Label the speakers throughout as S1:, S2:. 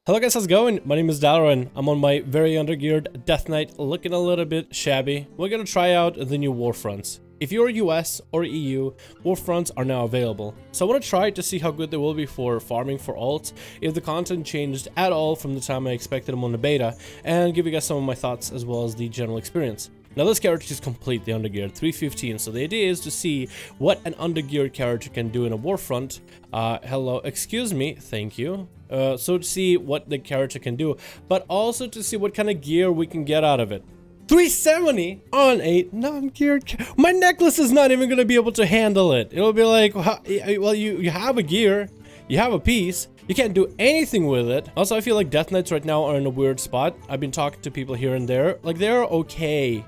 S1: Hello guys, how's it going? My name is Dalaran. I'm on my very undergeared Death Knight, looking a little bit shabby. We're gonna try out the new Warfronts. If you're US or EU, Warfronts are now available. So I want to try to see how good they will be for farming for alts, if the content changed at all from the time I expected them on the beta, and give you guys some of my thoughts as well as the general experience. Now this character is completely undergeared, 315, so the idea is to see what an undergeared character can do in a Warfront. Hello, excuse me, thank you. So to see what the character can do, but also to see what kind of gear we can get out of it. 370 on a non-geared. My necklace is not even going to be able to handle it. It'll be like, well, you have a gear, you have a piece, you can't do anything with it. Also, I feel like Death Knights right now are in a weird spot. I've been talking to people here and there, like they're okay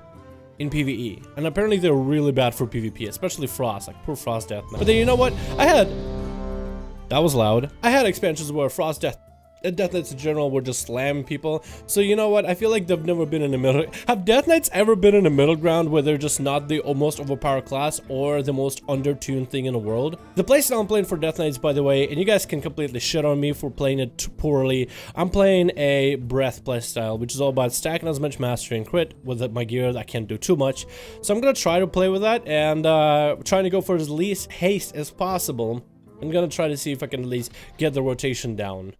S1: in PvE, and apparently they're really bad for PvP, especially Frost, like poor Frost Death Knight. But then you know what? That was loud. I had expansions where Frost Death Knights in general were just slamming people. So you know what? I feel like they've never been in the middle. Have Death Knights ever been in the middle ground where they're just not the most overpowered class or the most undertuned thing in the world? The playstyle I'm playing for Death Knights, by the way, and you guys can completely shit on me for playing it poorly. I'm playing a breath playstyle, which is all about stacking as much mastery and crit with my gear. I can't do too much. So I'm gonna try to play with that and trying to go for as least haste as possible. I'm gonna try to see if I can at least get the rotation down.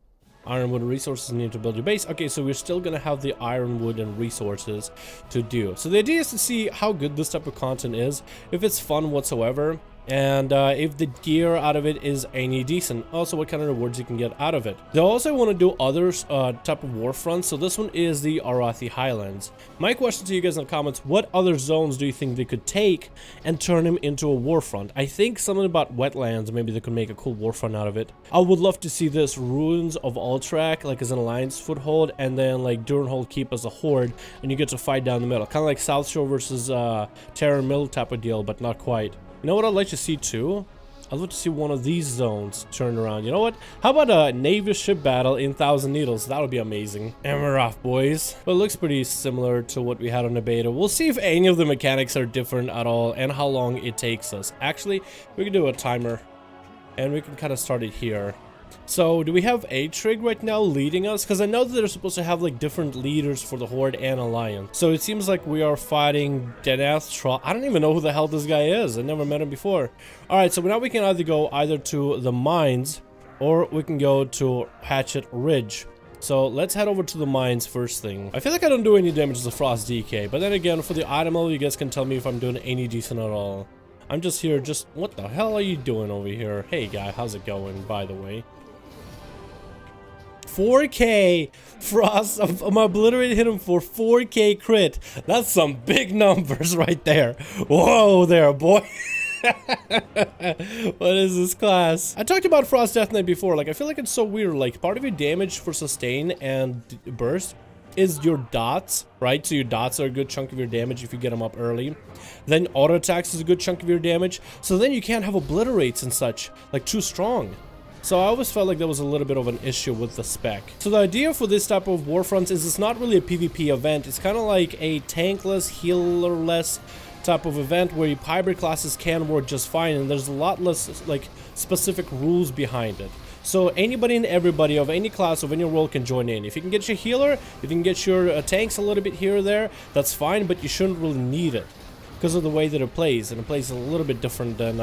S1: Ironwood resources need to build your base. Okay, so we're still gonna have the ironwood and resources to do. So the idea is to see how good this type of content is, if it's fun whatsoever, and if the gear out of it is any decent. Also, what kind of rewards you can get out of it. They also want to do other type of Warfronts. So this one is the Arathi Highlands. My question to you guys in the comments: what other zones do you think they could take and turn them into a Warfront? I think something about wetlands. Maybe they could make a cool Warfront out of it. I would love to see this Ruins of Altrak, like as an alliance foothold, and then like Durenhold Keep as a horde, and you get to fight down the middle, kind of like South Shore versus Terra Mill type of deal, but not quite. You know what I'd like to see too? I'd love to see one of these zones turned around. You know what? How about a Navy ship battle in Thousand Needles? That would be amazing. And we're off, boys. But it looks pretty similar to what we had on the beta. We'll see if any of the mechanics are different at all and how long it takes us. Actually, we can do a timer and we can kind of start it here. So, do we have a trig right now leading us? Because I know that they're supposed to have like different leaders for the Horde and Alliance. So it seems like we are fighting Denath Troll. I don't even know who the hell this guy is. I never met him before. Alright, so now we can either go to the mines or we can go to Hatchet Ridge. So let's head over to the mines first thing. I feel like I don't do any damage to the Frost DK. But then again, for the item, you guys can tell me if I'm doing any decent at all. I'm just here, what the hell are you doing over here? Hey guy, how's it going, by the way? 4K Frost. I'm obliterated hit him for 4K crit. That's some big numbers right there. Whoa there, boy. What is this class? I talked about Frost Death Knight before. Like, I feel like it's so weird. Like, part of your damage for sustain and burst is your dots, right? So your dots are a good chunk of your damage if you get them up early. Then auto attacks is a good chunk of your damage. So then you can't have obliterates and such, like too strong. So I always felt like there was a little bit of an issue with the spec. So the idea for this type of Warfronts is it's not really a PvP event. It's kind of like a tankless, healerless type of event where your hybrid classes can work just fine, and there's a lot less like specific rules behind it. So anybody and everybody of any class of any role can join in. If you can get your healer, if you can get your tanks a little bit here or there, that's fine, but you shouldn't really need it because of the way that it plays, and it plays a little bit different than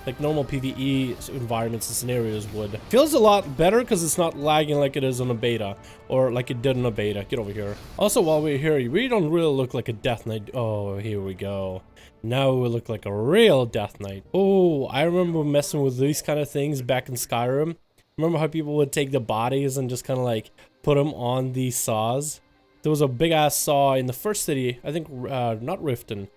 S1: like normal PvE environments and scenarios would. Feels a lot better because it's not lagging like it is on a beta, or like it did in a beta. Get over here. Also, while we're here, you really don't really look like a Death Knight. Oh, here we go. Now we look like a real Death Knight. Oh, I remember messing with these kind of things back in Skyrim. Remember how people would take the bodies and just kind of like put them on these saws? There was a big ass saw in the first city, I think, not Riften.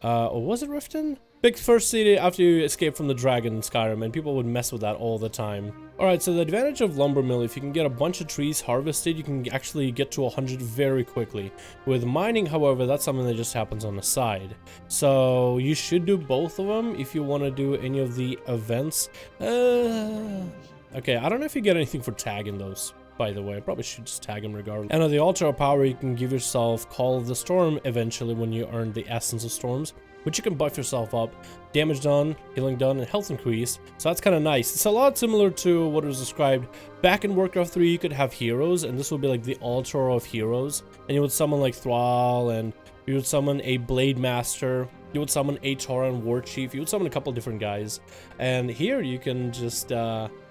S1: Or was it Riften? Big first city after you escape from the dragon in Skyrim, and people would mess with that all the time. Alright, so the advantage of lumber mill, if you can get a bunch of trees harvested, you can actually get to 100 very quickly. With mining, however, that's something that just happens on the side. So you should do both of them if you want to do any of the events. Okay, I don't know if you get anything for tagging those. By the way, I probably should just tag him regardless. And on the Altar of Power, you can give yourself Call of the Storm eventually when you earn the Essence of Storms. But you can buff yourself up, damage done, healing done, and health increase. So that's kind of nice. It's a lot similar to what was described back in Warcraft 3. You could have heroes, and this would be like the altar of heroes. And you would summon like Thrall, and you would summon a Blade Master. You would summon a Tauren War Chief. You would summon a couple different guys. And here you can just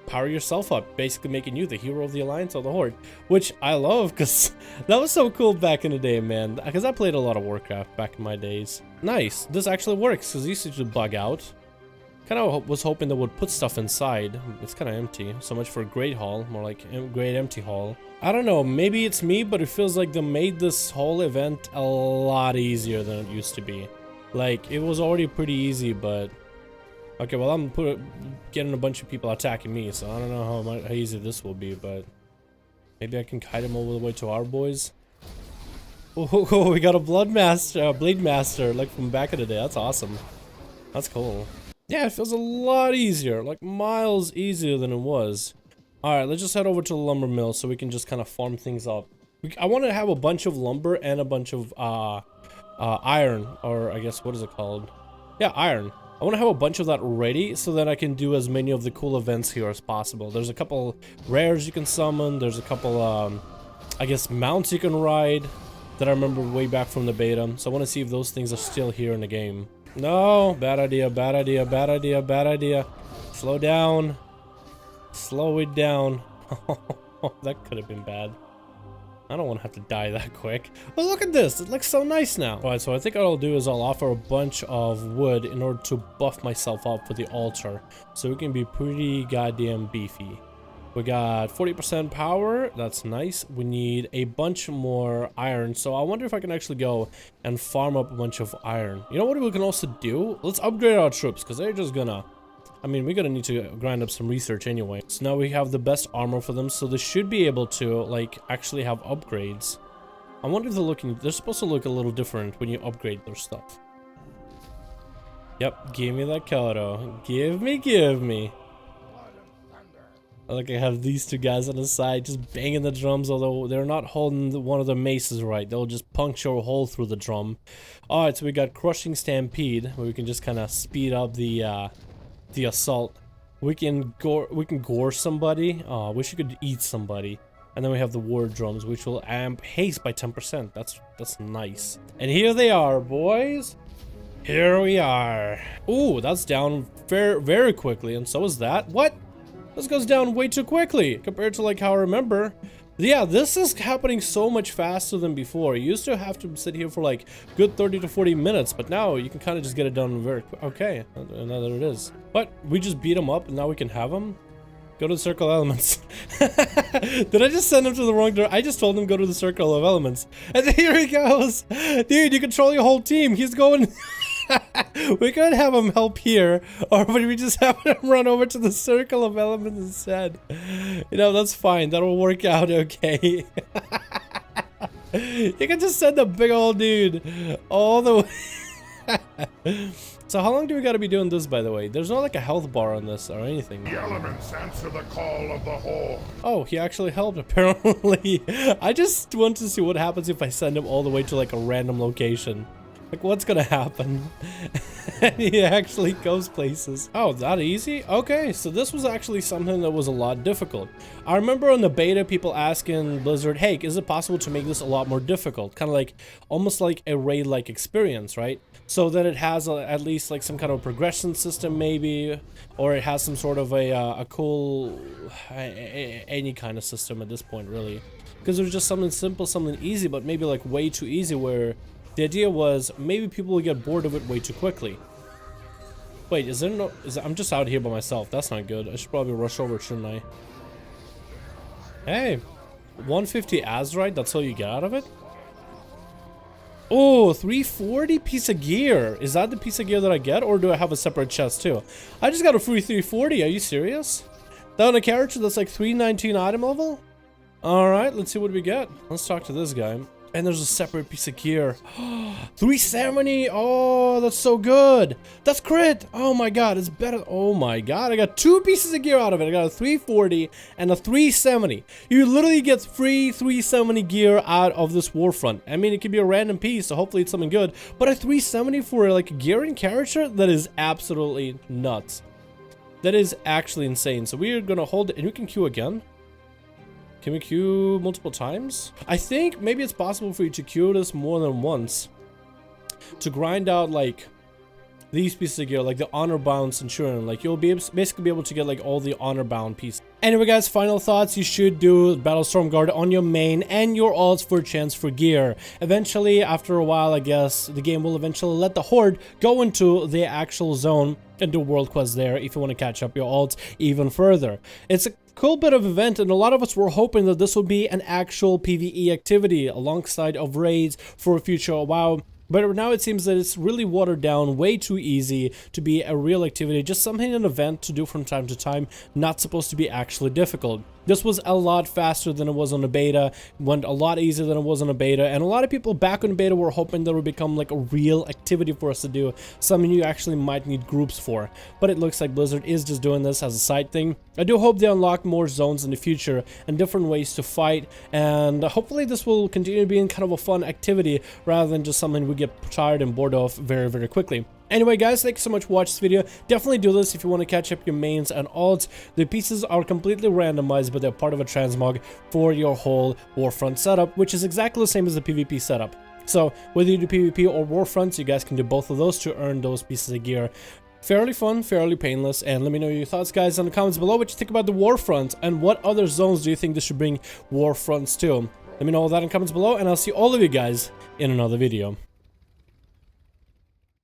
S1: power yourself up, basically making you the hero of the Alliance or the Horde, which I love because that was so cool back in the day, man. Because I played a lot of Warcraft back in my days. Nice. This actually works because these used to bug out. Kind of was hoping that would put stuff inside. It's kind of empty. So much for Great Hall, more like Great Empty Hall. I don't know, maybe it's me, but it feels like they made this whole event a lot easier than it used to be. Like, it was already pretty easy, but... Okay, well, I'm getting a bunch of people attacking me, so I don't know how easy this will be, but... Maybe I can kite them all the way to our boys? Oh, we got a Blade Master, like from back in the day. That's awesome. That's cool. Yeah, it feels a lot easier, like miles easier than it was. Alright, let's just head over to the lumber mill so we can just kind of farm things up. I want to have a bunch of lumber and a bunch of, iron, or I guess, what is it called? Yeah, iron. I want to have a bunch of that ready so that I can do as many of the cool events here as possible. There's a couple rares you can summon. There's a couple, I guess, mounts you can ride that I remember way back from the beta. So I want to see if those things are still here in the game. No, bad idea, bad idea, bad idea, bad idea. Slow down. Slow it down. That could have been bad. I don't want to have to die that quick. Oh, look at this. It looks so nice now. Alright, so I think what I'll do is I'll offer a bunch of wood in order to buff myself up for the altar. So we can be pretty goddamn beefy. We got 40% power. That's nice. We need a bunch more iron. So I wonder if I can actually go and farm up a bunch of iron. You know what we can also do? Let's upgrade our troops because they're just gonna... I mean, we're gonna need to grind up some research anyway. So now we have the best armor for them, so they should be able to, like, actually have upgrades. I wonder if they're supposed to look a little different when you upgrade their stuff. Yep, give me that Kodo. Give me. Like, I have these two guys on the side just banging the drums, although they're not holding one of the maces right. They'll just puncture a hole through the drum. Alright, so we got Crushing Stampede, where we can just kind of speed up the assault. We can gore somebody. Oh, wish you could eat somebody. And then we have the war drums, which will amp haste by 10%. That's nice. And here they are, boys. Here we are. Ooh, that's down very, very quickly, and so is that. What? This goes down way too quickly compared to like how I remember. Yeah, this is happening so much faster than before. You used to have to sit here for like good 30 to 40 minutes, but now you can kind of just get it done very quick. Okay, now there it is. But we just beat him up and now we can have him. Go to the Circle of Elements. Did I just send him to the wrong door? I just told him go to the Circle of Elements. And here he goes. Dude, you control your whole team. He's going... We could have him help here, or would we just have him run over to the Circle of Elements instead? You know, that's fine. That'll work out okay. You can just send a big old dude all the way. So how long do we gotta be doing this, by the way? There's not like a health bar on this or anything.
S2: The elements answer the call of the Horde.
S1: Oh, he actually helped, apparently. I just want to see what happens if I send him all the way to like a random location. Like, what's gonna happen? And he actually goes places. Oh, that easy? Okay, so this was actually something that was a lot difficult. I remember in the beta, people asking Blizzard, hey, is it possible to make this a lot more difficult? Kind of like, almost like a raid-like experience, right? So that it has at least like some kind of progression system maybe, or it has some sort of a cool, any kind of system at this point, really. Because there's just something simple, something easy, but maybe like way too easy where the idea was maybe people will get bored of it way too quickly. Wait, is there no... I'm just out here by myself. That's not good. I should probably rush over, shouldn't I? Hey, 150 Azurite, that's all you get out of it? Oh, 340 piece of gear. Is that the piece of gear that I get, or do I have a separate chest too? I just got a free 340. Are you serious? That on a character that's like 319 item level? Alright, let's see what we get. Let's talk to this guy. And there's a separate piece of gear. 370. Oh, that's so good. That's crit. Oh my god, it's better. Oh my god, I got 2 pieces of gear out of it. I got a 340 and a 370. You literally get free 370 gear out of this Warfront. I mean, it could be a random piece, so hopefully it's something good. But a 370 for like a gear and character, that is absolutely nuts. That is actually insane. So we're gonna hold it, and we can queue again. Can we queue multiple times? I think maybe it's possible for you to queue this more than once to grind out like these pieces of gear, like the honor bound centurion. Like you'll be basically be able to get like all the honor bound pieces. Anyway guys, final thoughts. You should do Battlestorm Guard on your main and your alts for a chance for gear. Eventually, after a while, I guess the game will eventually let the horde go into the actual zone and do world quests there if you want to catch up your alts even further. It's a cool bit of event, and a lot of us were hoping that this would be an actual PvE activity alongside of raids for a future WoW. But now it seems that it's really watered down, way too easy to be a real activity, just something an event to do from time to time, not supposed to be actually difficult. This was a lot faster than it was on the beta, went a lot easier than it was on a beta, and a lot of people back on beta were hoping that it would become like a real activity for us to do, something you actually might need groups for. But it looks like Blizzard is just doing this as a side thing. I do hope they unlock more zones in the future and different ways to fight, and hopefully this will continue being kind of a fun activity rather than just something we get tired and bored of very, very quickly. Anyway guys, thank you so much for watching this video. Definitely do this if you want to catch up your mains and alts. The pieces are completely randomized, but they're part of a transmog for your whole Warfront setup, which is exactly the same as the PvP setup. So whether you do PvP or Warfronts, you guys can do both of those to earn those pieces of gear. Fairly fun, fairly painless, and let me know your thoughts guys in the comments below, what you think about the Warfront and what other zones do you think this should bring Warfronts to. Let me know all that in the comments below, and I'll see all of you guys in another video.